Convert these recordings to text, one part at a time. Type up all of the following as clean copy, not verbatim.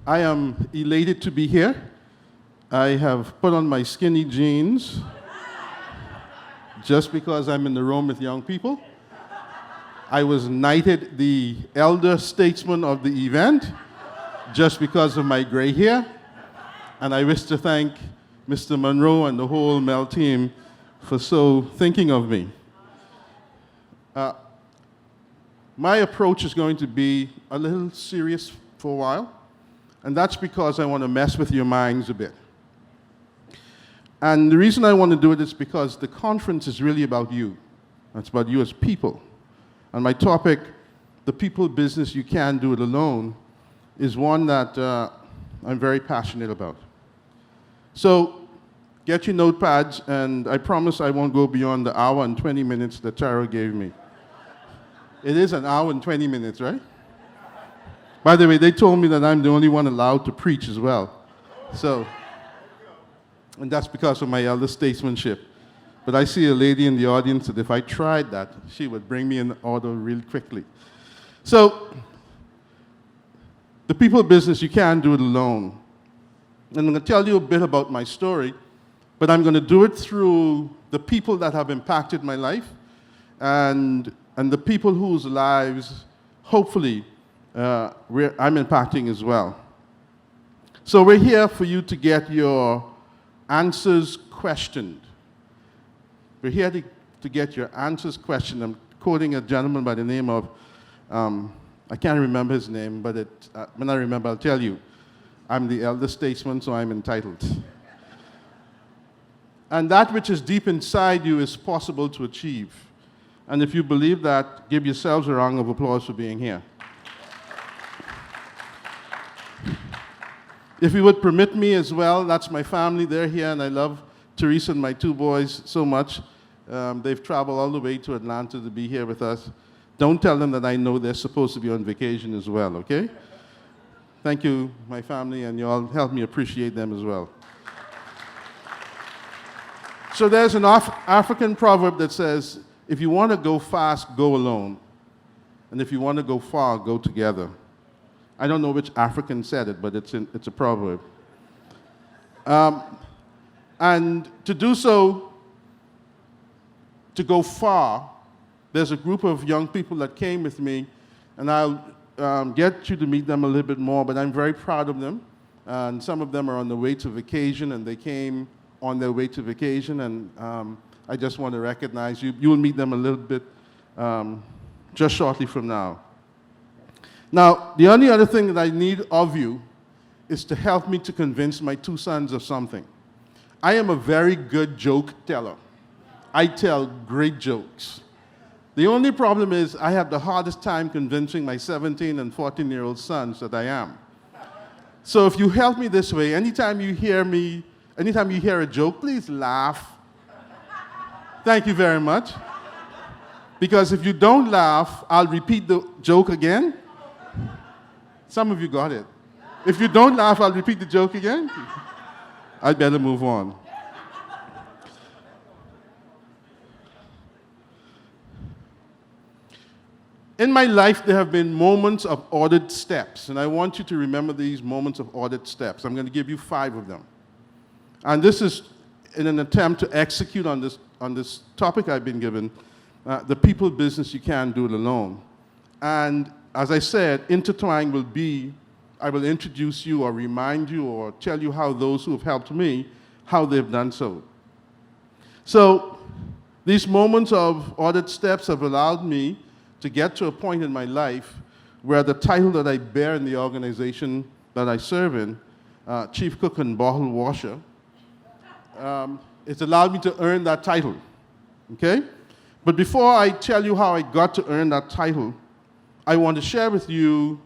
I am elated to be here. I have put on my skinny jeans just because I'm in the room with young people. I was knighted the elder statesman of the event just because of my gray hair. And I wish to thank Mr. Monroe and the whole MEL team for so thinking of me. My approach is going to be a little serious for a while, and that's because I want to mess with your minds a bit. And the reason I want to do it is because the conference is really about you. It's about you as people. And my topic, the people business you can't do it alone, is one that I'm very passionate about. So get your notepads, and I promise I won't go beyond the hour and 20 minutes that Tara gave me. It is an hour and 20 minutes, right? By the way, they told me that I'm the only one allowed to preach as well. So, and that's because of my elder statesmanship. But I see a lady in the audience that if I tried that, she would bring me in order real quickly. So, the people business, you can't do it alone. And I'm going to tell you a bit about my story, but I'm going to do it through the people that have impacted my life and the people whose lives, hopefully, I'm impacting as well. So we're here for you to get your answers questioned. We're here to get your answers questioned. I'm quoting a gentleman by the name of, I can't remember his name, but when I remember, I'll tell you. I'm the elder statesman, so I'm entitled. And that which is deep inside you is possible to achieve. And if you believe that, give yourselves a round of applause for being here. If you would permit me as well, that's my family, they're here, and I love Teresa and my two boys so much. They've traveled all the way to Atlanta to be here with us. Don't tell them that I know they're supposed to be on vacation as well, okay? Thank you, my family, and you all help me appreciate them as well. So there's an African proverb that says, if you want to go fast, go alone. And if you want to go far, go together. I don't know which African said it, but it's a proverb. And to do so, to go far, there's a group of young people that came with me, and I'll get you to meet them a little bit more, but I'm very proud of them. And some of them are on the way to vacation, and they came on their way to vacation, and I just want to recognize you. You will meet them a little bit just shortly from now. Now, the only other thing that I need of you is to help me to convince my two sons of something. I am a very good joke teller. I tell great jokes. The only problem is I have the hardest time convincing my 17 and 14-year-old sons that I am. So if you help me this way, anytime you hear a joke, please laugh. Thank you very much. Because if you don't laugh, I'll repeat the joke again. Some of you got it. If you don't laugh, I'll repeat the joke again. I'd better move on. In my life, there have been moments of ordered steps, and I want you to remember these moments of ordered steps. I'm going to give you 5 of them. And this is in an attempt to execute on this topic I've been given, the people business, you can't do it alone. And as I said, intertwined will be, I will introduce you or remind you or tell you how those who have helped me, how they've done so. So these moments of ordered steps have allowed me to get to a point in my life where the title that I bear in the organization that I serve in, Chief Cook and Bottle Washer, it's allowed me to earn that title, okay? But before I tell you how I got to earn that title, I want to share with you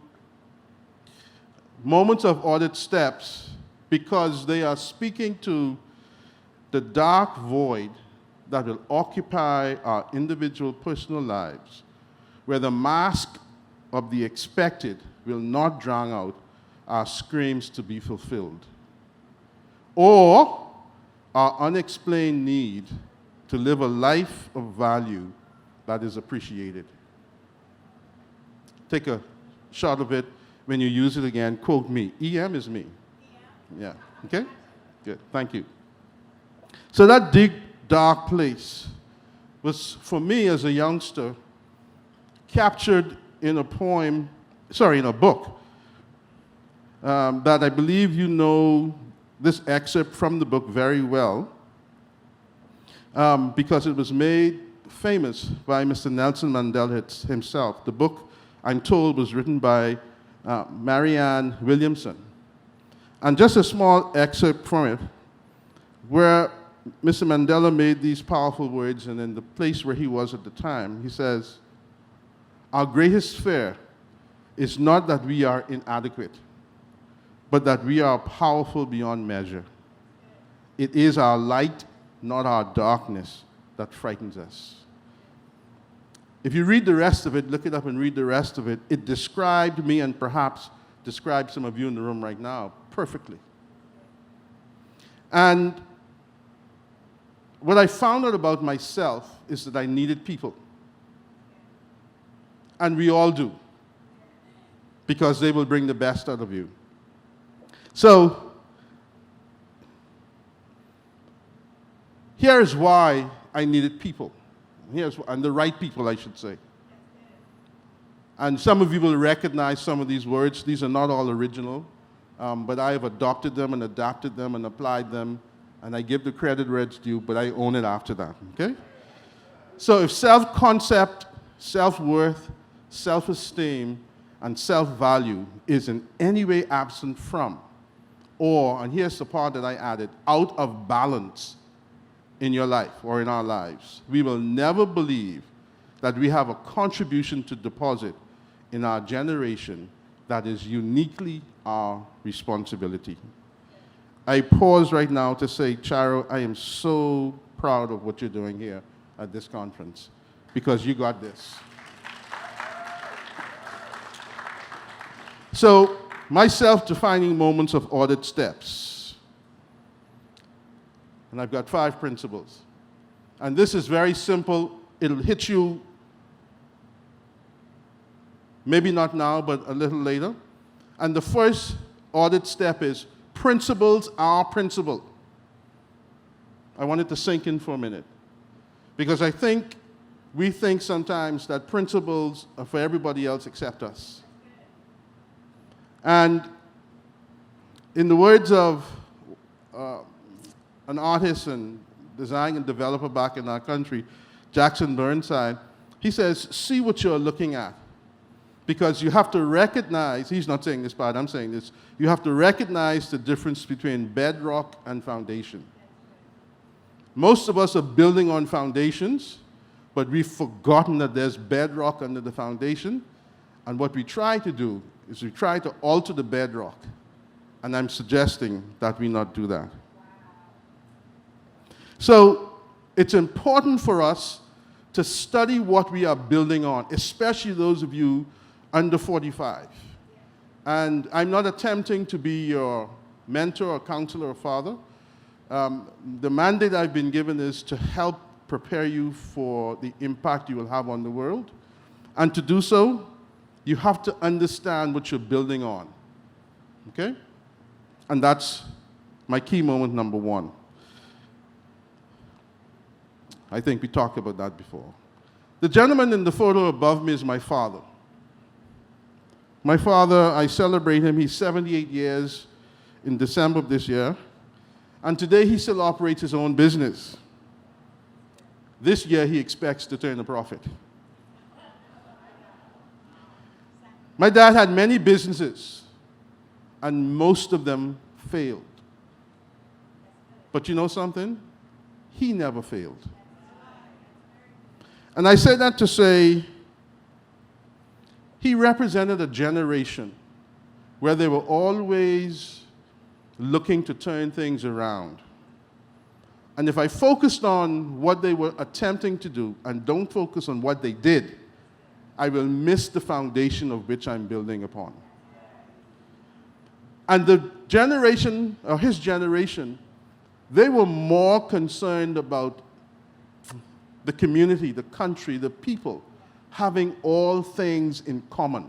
moments of ordered steps because they are speaking to the dark void that will occupy our individual personal lives, where the mask of the expected will not drown out our screams to be fulfilled, or our unexplained need to live a life of value that is appreciated. Take a shot of it. when you use it again, quote me. EM is me. Yeah. Okay? Good. Thank you. So that deep, dark place was, for me as a youngster, captured in a poem, in a book, that I believe you know this excerpt from the book very well, because it was made famous by Mr. Nelson Mandela himself. The book, I'm told, was written by Marianne Williamson. And just a small excerpt from it, where Mr. Mandela made these powerful words, and in the place where he was at the time, he says, "Our greatest fear is not that we are inadequate, but that we are powerful beyond measure. It is our light, not our darkness, that frightens us." If you read the rest of it, look it up and read the rest of it, it described me, and perhaps describes some of you in the room right now, perfectly. And what I found out about myself is that I needed people. And we all do, because they will bring the best out of you. So, here's why I needed people. And the right people, I should say. And some of you will recognize some of these words. These are not all original, but I have adopted them and adapted them and applied them, and I give the credit where it's due, but I own it after that, okay? So if self-concept, self-worth, self-esteem, and self-value is in any way absent from, or, and here's the part that I added, out of balance in your life or in our lives, we will never believe that we have a contribution to deposit in our generation that is uniquely our responsibility. I pause right now to say, Charo, I am so proud of what you're doing here at this conference, because you got this. So, my self-defining moments of audit steps. And I've got 5 principles. And this is very simple. It'll hit you, maybe not now, but a little later. And the first audit step is, principles are principle. I want it to sink in for a minute. Because I think we think sometimes that principles are for everybody else except us. And in the words of an artist and design and developer back in our country, Jackson Burnside, he says, see what you're looking at. Because you have to recognize, he's not saying this part, I'm saying this, you have to recognize the difference between bedrock and foundation. Most of us are building on foundations, but we've forgotten that there's bedrock under the foundation. And what we try to do is we try to alter the bedrock. And I'm suggesting that we not do that. So it's important for us to study what we are building on, especially those of you under 45. And I'm not attempting to be your mentor or counselor or father. The mandate I've been given is to help prepare you for the impact you will have on the world. And to do so, you have to understand what you're building on. Okay? And that's my key moment number 1. I think we talked about that before. The gentleman in the photo above me is my father. My father, I celebrate him. He's 78 years in December of this year. And today he still operates his own business. This year he expects to turn a profit. My dad had many businesses, and most of them failed. But you know something? He never failed. And I say that to say, he represented a generation where they were always looking to turn things around. And if I focused on what they were attempting to do and don't focus on what they did, I will miss the foundation of which I'm building upon. And the generation, or his generation, they were more concerned about the community, the country, the people, having all things in common.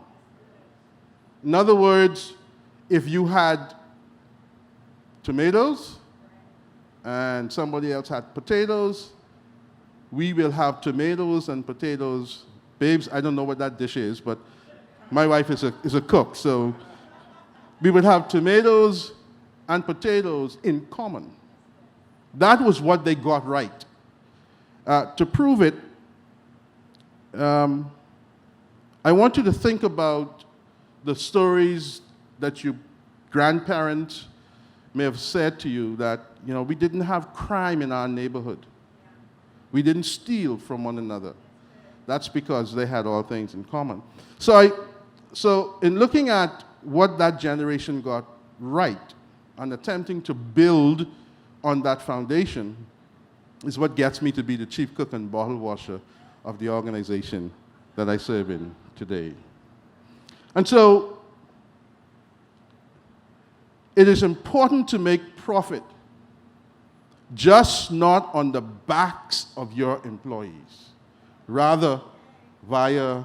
In other words, if you had tomatoes and somebody else had potatoes, we will have tomatoes and potatoes. Babes, I don't know what that dish is, but my wife is a cook, so we would have tomatoes and potatoes in common. That was what they got right. To prove it, I want you to think about the stories that your grandparents may have said to you that, you know, we didn't have crime in our neighborhood. We didn't steal from one another. That's because they had all things in common. So in looking at what that generation got right and attempting to build on that foundation is what gets me to be the chief cook and bottle washer of the organization that I serve in today. And so it is important to make profit, just not on the backs of your employees, rather via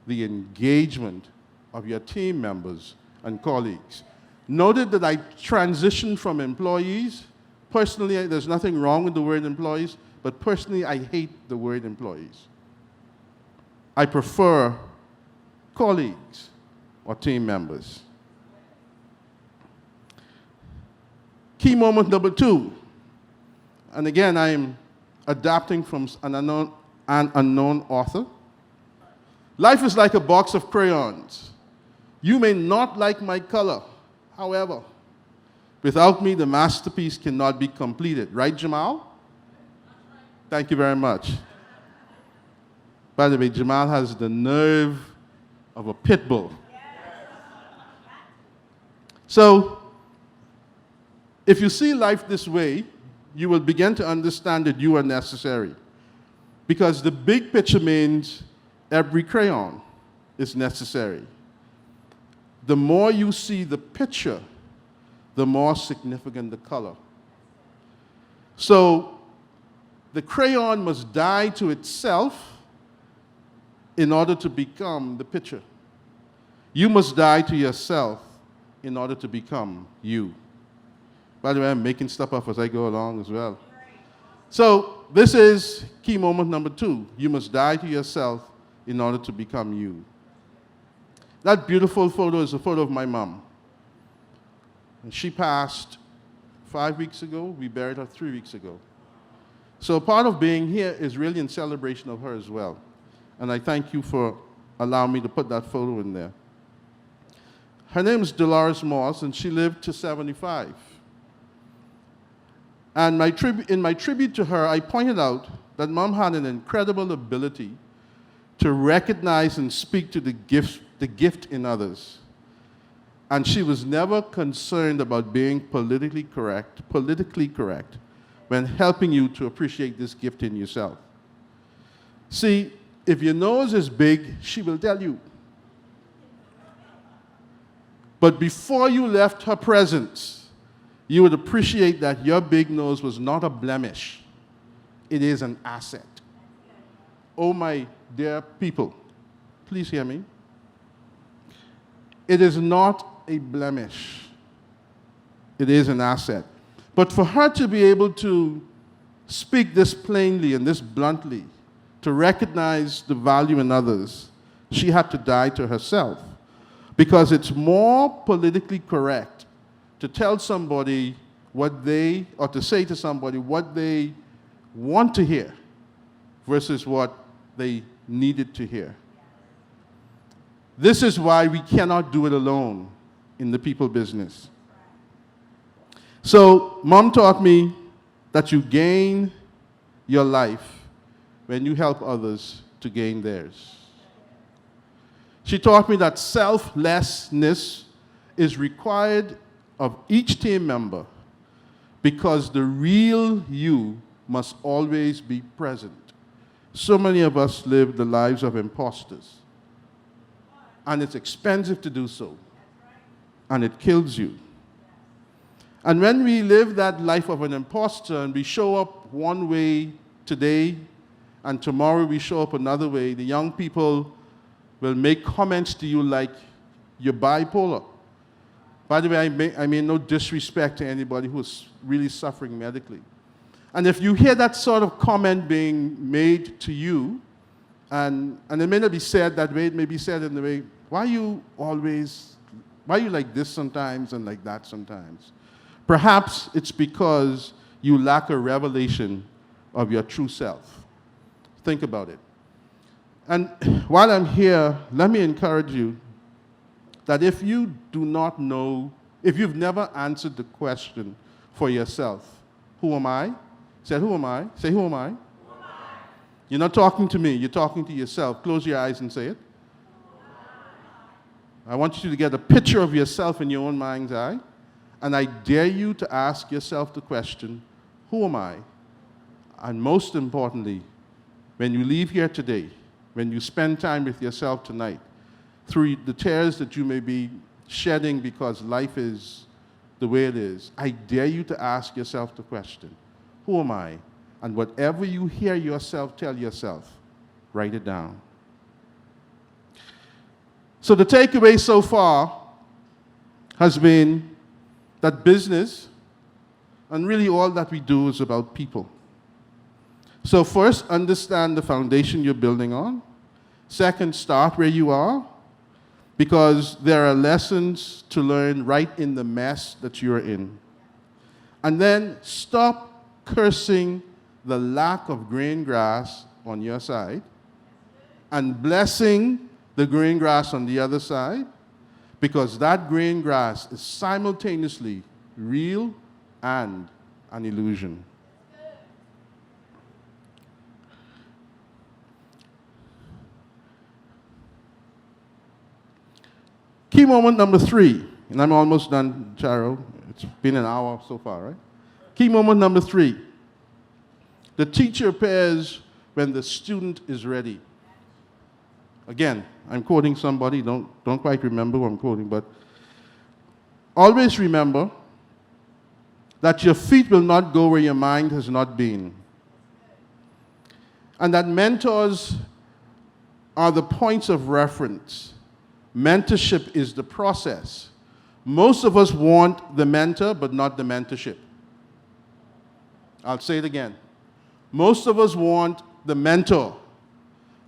the engagement of your team members and colleagues. Noted that I transitioned from employees. Personally, there's nothing wrong with the word employees, but personally, I hate the word employees. I prefer colleagues or team members. Key moment number 2. And again, I'm adapting from an unknown author. Life is like a box of crayons. You may not like my color. However, without me, the masterpiece cannot be completed. Right, Jamal? Thank you very much. By the way, Jamal has the nerve of a pit bull. So, if you see life this way, you will begin to understand that you are necessary. Because the big picture means every crayon is necessary. The more you see the picture, the more significant the color. So, the crayon must die to itself in order to become the picture. You must die to yourself in order to become you. By the way, I'm making stuff up as I go along as well. So this is key moment number 2. You must die to yourself in order to become you. That beautiful photo is a photo of my mom. And she passed 5 weeks ago. We buried her 3 weeks ago. So part of being here is really in celebration of her as well. And I thank you for allowing me to put that photo in there. Her name is Dolores Moss, and she lived to 75. And in my tribute to her, I pointed out that Mom had an incredible ability to recognize and speak to the gift in others. And she was never concerned about being politically correct when helping you to appreciate this gift in yourself. See, if your nose is big, she will tell you. But before you left her presence, you would appreciate that your big nose was not a blemish. It is an asset. Oh, my dear people, please hear me. It is not a blemish. It is an asset. But for her to be able to speak this plainly and this bluntly, to recognize the value in others, she had to die to herself. Because it's more politically correct to tell somebody what they, or to say to somebody what they want to hear versus what they needed to hear. This is why we cannot do it alone in the people business. So, Mom taught me that you gain your life when you help others to gain theirs. She taught me that selflessness is required of each team member because the real you must always be present. So many of us live the lives of imposters, and it's expensive to do so, and it kills you. And when we live that life of an imposter and we show up one way today and tomorrow we show up another way, the young people will make comments to you like You're bipolar. By the way, I mean no disrespect to anybody who's really suffering medically. And if you hear that sort of comment being made to you, and it may not be said that way, it may be said in the way, why are you like this sometimes and like that sometimes? Perhaps it's because you lack a revelation of your true self. Think about it. And while I'm here, let me encourage you that if you do not know, if you've never answered the question for yourself, who am I? Say, who am I? Say, who am I? Who am I? You're not talking to me, you're talking to yourself. Close your eyes and say it. I want you to get a picture of yourself in your own mind's eye, and I dare you to ask yourself the question, who am I? And most importantly, when you leave here today, when you spend time with yourself tonight, through the tears that you may be shedding because life is the way it is, I dare you to ask yourself the question, who am I? And whatever you hear yourself tell yourself, write it down. So the takeaway so far has been that business and really all that we do is about people. So first, understand the foundation you're building on. Second, start where you are, because there are lessons to learn right in the mess that you're in. And then stop cursing the lack of green grass on your side and blessing the green grass on the other side, because that green grass is simultaneously real and an illusion. Key moment number 3, and I'm almost done, Charo. It's been an hour so far, right? Key moment number 3. The teacher appears when the student is ready. Again, I'm quoting somebody, don't quite remember who I'm quoting, but always remember that your feet will not go where your mind has not been. And that mentors are the points of reference. Mentorship is the process. Most of us want the mentor, but not the mentorship. I'll say it again. Most of us want the mentor.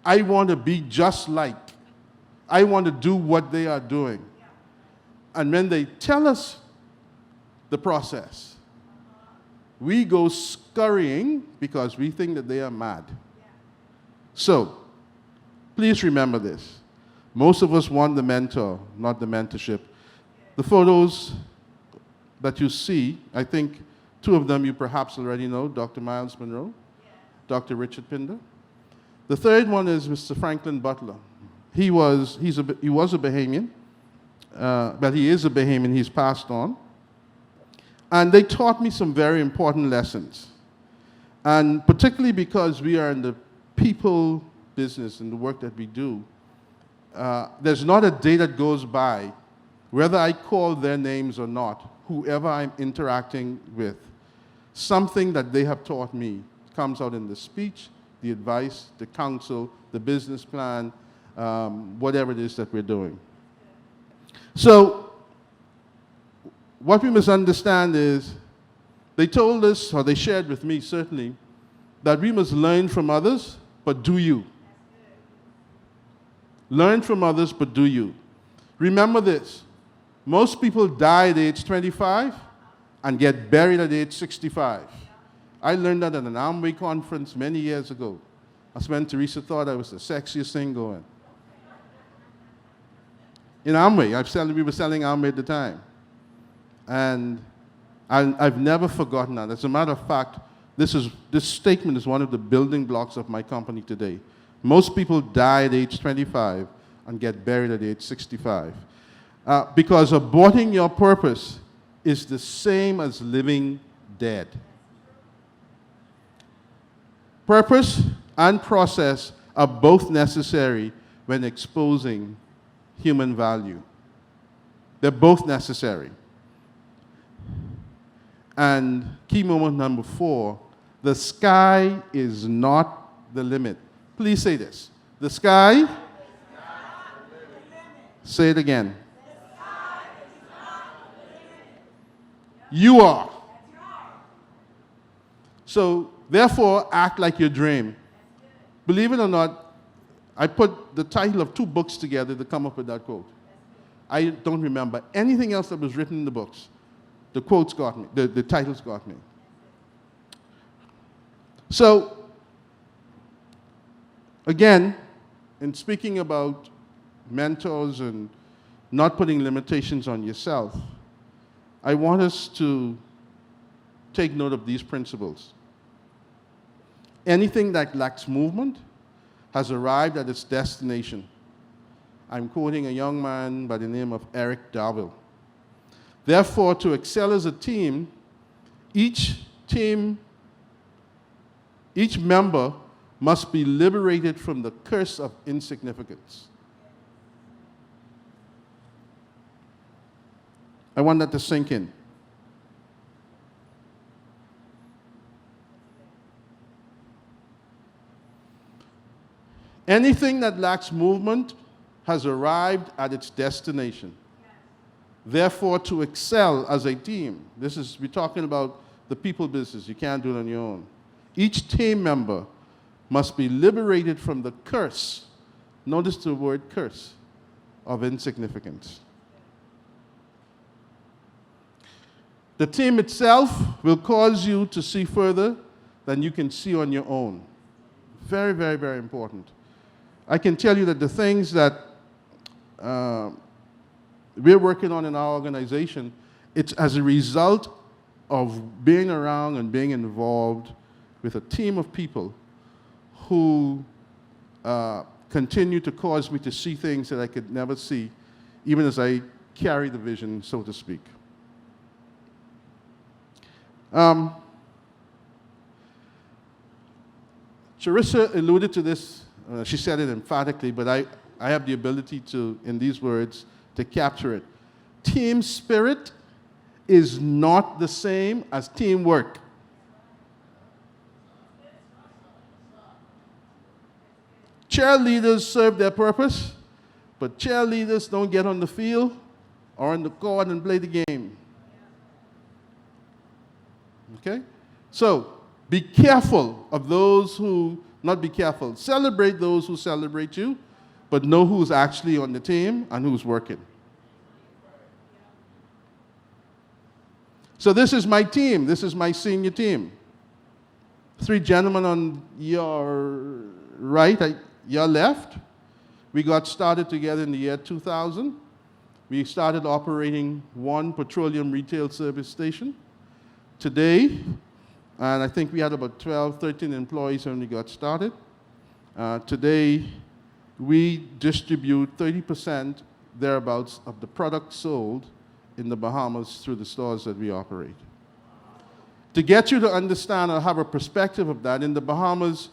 I want to be just like. I want to do what they are doing. And when they tell us the process, we go scurrying because we think that they are mad. So, please remember this. Most of us want the mentor, not the mentorship. The photos that you see, I think 2 of them you perhaps already know, Dr. Miles Monroe, Dr. Richard Pinder. The third one is Mr. Franklin Butler. He was a Bahamian, but he is a Bahamian, he's passed on. And they taught me some very important lessons. And particularly because we are in the people business and the work that we do, there's not a day that goes by, whether I call their names or not, whoever I'm interacting with, something that they have taught me comes out in the speech, the advice, the counsel, the business plan, whatever it is that we're doing. So, what we must understand is, they told us, or they shared with me certainly, that we must learn from others, but do you. Learn from others, but do you. Remember this, most people die at age 25 and get buried at age 65. I learned that at an Amway conference many years ago. That's when Teresa thought I was the sexiest thing going. In Amway, we were selling Amway at the time. And I've never forgotten that. As a matter of fact, this statement is one of the building blocks of my company today. Most people die at age 25 and get buried at age 65. Because aborting your purpose is the same as living dead. Purpose and process are both necessary when exposing human value. They're both necessary. And key moment number 4, the sky is not the limit. Please say this. The sky, say it again. You are. So, therefore, act like you dream. Believe it or not, I put the title of 2 books together to come up with that quote. I don't remember anything else that was written in the books. The quotes got me, the titles got me. So, again, in speaking about mentors and not putting limitations on yourself, I want us to take note of these principles. Anything that lacks movement has arrived at its destination. I'm quoting a young man by the name of Eric Darville. Therefore, to excel as a team, each member must be liberated from the curse of insignificance. I want that to sink in. Anything that lacks movement has arrived at its destination. Therefore, to excel as a team, we're talking about the people business. You can't do it on your own. Each team member must be liberated from the curse, notice the word curse, of insignificance. The team itself will cause you to see further than you can see on your own. Very, very, very important. I can tell you that the things that we're working on in our organization, it's as a result of being around and being involved with a team of people who continue to cause me to see things that I could never see, even as I carry the vision, so to speak. Charissa alluded to this. She said it emphatically, but I have the ability to, in these words, to capture it. Team spirit is not the same as teamwork. Cheerleaders serve their purpose, but cheerleaders don't get on the field or on the court and play the game. Okay? So, be careful of those who, not be careful, celebrate those who celebrate you, but know who's actually on the team and who's working. So this is my team. This is my senior team. 3 gentlemen on your right, your left. We got started together in the year 2000. We started operating 1 petroleum retail service station. Today, and I think we had about 12, 13 employees when we got started. Today, we distribute 30% thereabouts of the product sold in the Bahamas through the stores that we operate. To get you to understand or have a perspective of that, in the Bahamas,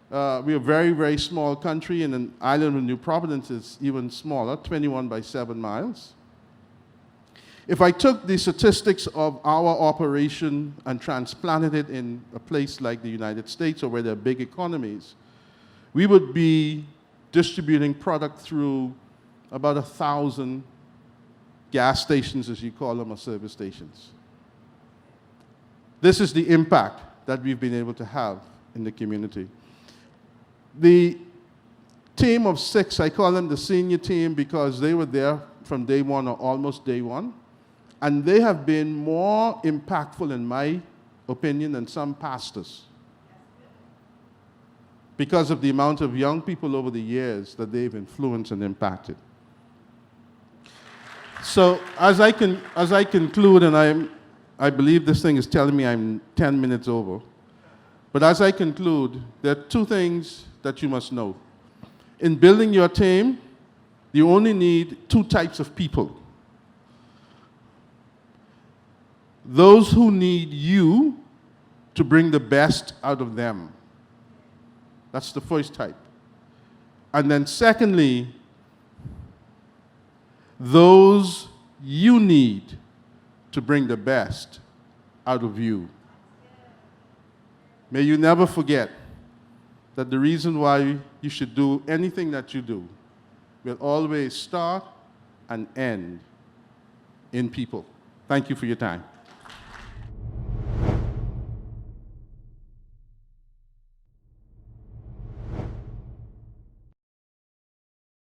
we're a very, very small country, and an island of New Providence is even smaller, 21 by 7 miles. If I took the statistics of our operation and transplanted it in a place like the United States or where there are big economies, we would be distributing product through about 1,000 gas stations, as you call them, or service stations. This is the impact that we've been able to have in the community. The team of 6, I call them the senior team because they were there from day 1 or almost day 1. And they have been more impactful, in my opinion, than some pastors, because of the amount of young people over the years that they've influenced and impacted. So as I conclude, and I believe this thing is telling me I'm 10 minutes over, but as I conclude, there are 2 things that you must know. In building your team, you only need 2 types of people. Those who need you to bring the best out of them. That's the first type. And then secondly, those you need to bring the best out of you. May you never forget that the reason why you should do anything that you do will always start and end in people. Thank you for your time.